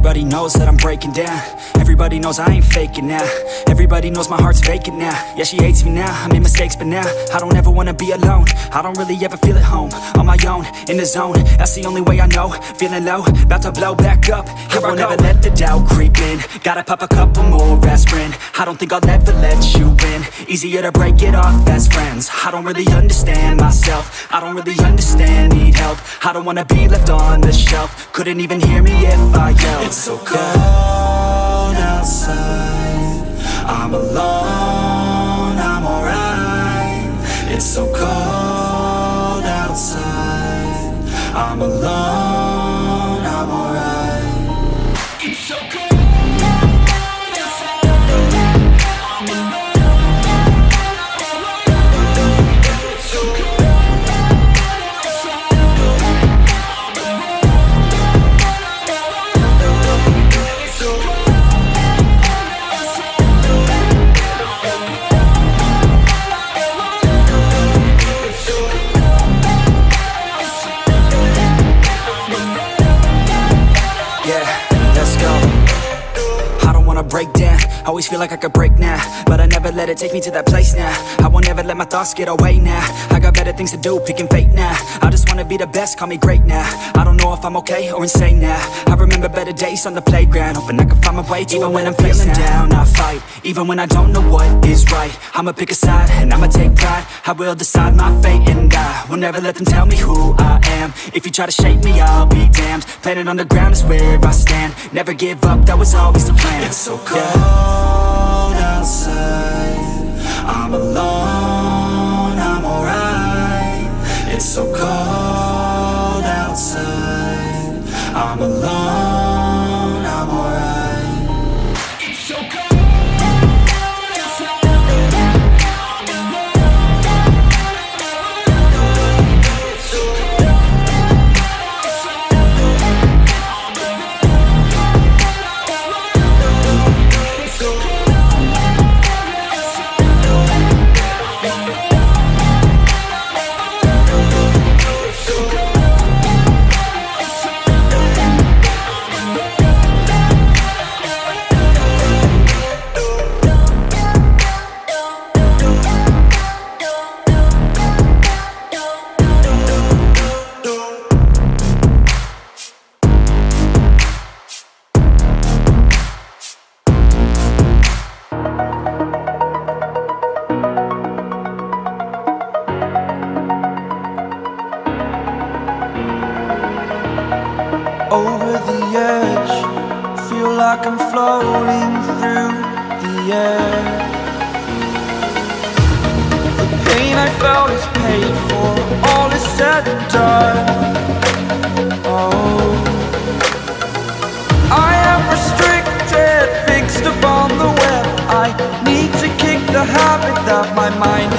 Everybody knows that I'm breaking down. Everybody knows I ain't faking now. Everybody knows my heart's vacant now. Yeah, she hates me now, I made mistakes but now I don't ever wanna be alone. I don't really ever feel at home. On my own, in the zone, that's the only way I know. Feeling low, about to blow back up. Here I won't ever let the doubt creep in. Gotta pop a couple more aspirin. I don't think I'll ever let you in. Easier to break it off as friends. I don't really understand myself. I don't really understand, need help. I don't wanna be left on the shelf. Couldn't even hear me if I yelled. It's so cold outside. I'm alone, I'm alright. It's so cold outside. I'm alone, I'm alright. It's so cold. Break down, always feel like I could break now, but I never let it take me to that place now. I won't ever let my thoughts get away now. I got better things to do, picking fate now. I just wanna be the best, call me great now. I don't know if I'm okay or insane now. I remember better days on the playground, hoping I can find my way. Even when I'm feeling down, I fight. Even when I don't know what is right, I'ma pick a side and I'ma take pride. I will decide my fate and I will never let them tell me who I am. If you try to shake me, I'll be damned. Planet on the ground is where I stand. Never give up, that was always the plan. It's so cold outside. I'm alone, I'm alright. It's so cold outside. I'm alone, I'm alright. It's so cold. Over the edge, feel like I'm floating through the air. The pain I felt is paid for, all is said and done. Oh, I am restricted, fixed upon the web. I need to kick the habit that my mind